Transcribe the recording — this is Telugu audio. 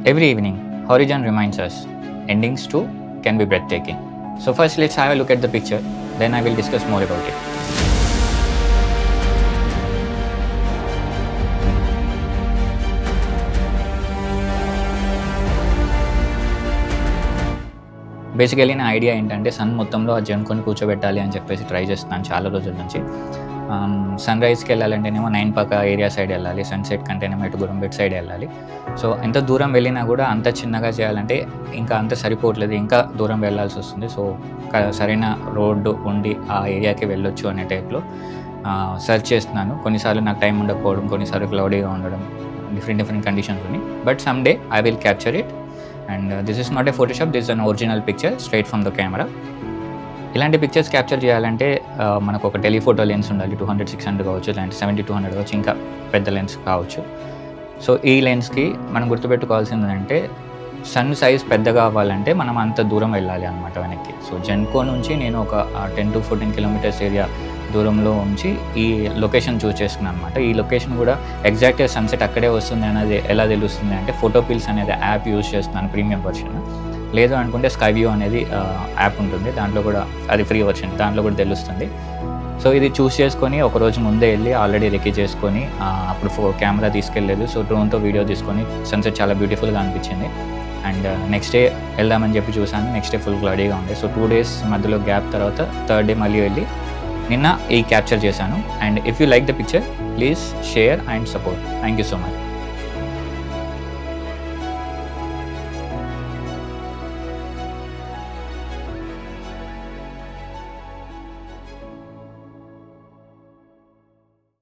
Every evening, horizon reminds us, endings too can be breathtaking. So first let's have a look at the picture, then I will discuss more about it. Basically నా ఐడియా ఏంటంటే సన్ మొత్తంలో ఆ జనుకొని కూర్చోబెట్టాలి అని చెప్పేసి ట్రై చేస్తున్నాను చాలా రోజుల నుంచి. సన్ రైజ్కి వెళ్ళాలంటేనేమో 9 పక్క ఏరియా సైడ్ వెళ్ళాలి, సన్సెట్ కంటేనేమో ఇటు గురంబెట్ సైడ్ వెళ్ళాలి. సో ఎంత దూరం వెళ్ళినా కూడా అంత చిన్నగా చేయాలంటే ఇంకా అంత సరిపోవట్లేదు, ఇంకా దూరం వెళ్ళాల్సి వస్తుంది. సో సరైన రోడ్డు ఉండి ఆ ఏరియాకి వెళ్ళొచ్చు అనే టైప్లో సెర్చ్ చేస్తున్నాను. కొన్నిసార్లు నాకు టైం ఉండకపోవడం, కొన్నిసార్లు క్లౌడీగా ఉండడం, డిఫరెంట్ కండిషన్స్ ఉన్నాయి. But some day I will capture it. And this is not a Photoshop, this is an original picture straight from the camera. ఇలాంటి పిక్చర్స్ క్యాప్చర్ చేయాలంటే మనకు ఒక టెలిఫోటో లెన్స్ ఉండాలి. 200-600 కావచ్చు, ఇలాంటి 70-200 కావచ్చు, ఇంకా పెద్ద లెన్స్ కావచ్చు. సో ఈ లెన్స్కి మనం గుర్తుపెట్టుకోవాల్సింది ఏంటంటే సన్ సైజ్ పెద్దగా అవ్వాలంటే మనం అంత దూరం వెళ్ళాలి అనమాట వెనక్కి. సో జెన్కో నుంచి నేను ఒక 10-14 కిలోమీటర్స్ ఏరియా దూరంలో ఉంచి ఈ లొకేషన్ చూస్ చేసుకున్నాను అనమాట. ఈ లొకేషన్ కూడా ఎగ్జాక్ట్గా సన్సెట్ అక్కడే వస్తుంది అనేది ఎలా తెలుస్తుంది అంటే ఫోటోపిల్స్ అనేది యాప్ యూజ్ చేస్తున్నాను, ప్రీమియం వర్షన్. లేదు అనుకుంటే స్కైవ్యూ అనేది యాప్ ఉంటుంది, దాంట్లో కూడా అది ఫ్రీ వర్షన్, దాంట్లో కూడా తెలుస్తుంది. సో ఇది చూస్ చేసుకొని ఒకరోజు ముందే వెళ్ళి ఆల్రెడీ రెక్కీ చేసుకొని అప్పుడు కెమెరా తీసుకెళ్ళలేదు. సో డ్రోన్తో వీడియో తీసుకొని సన్సెట్ చాలా బ్యూటిఫుల్గా అనిపించింది. అండ్ నెక్స్ట్ డే వెళ్దామని చెప్పి చూసాను, నెక్స్ట్ డే ఫుల్ క్లౌడీగా ఉంది. సో 2 days మధ్యలో గ్యాప్ తర్వాత థర్డ్ డే మళ్ళీ వెళ్ళి నిన్న ఈ క్యాప్చర్ చేశాను. And if you like the picture please share and support. Thank you so much.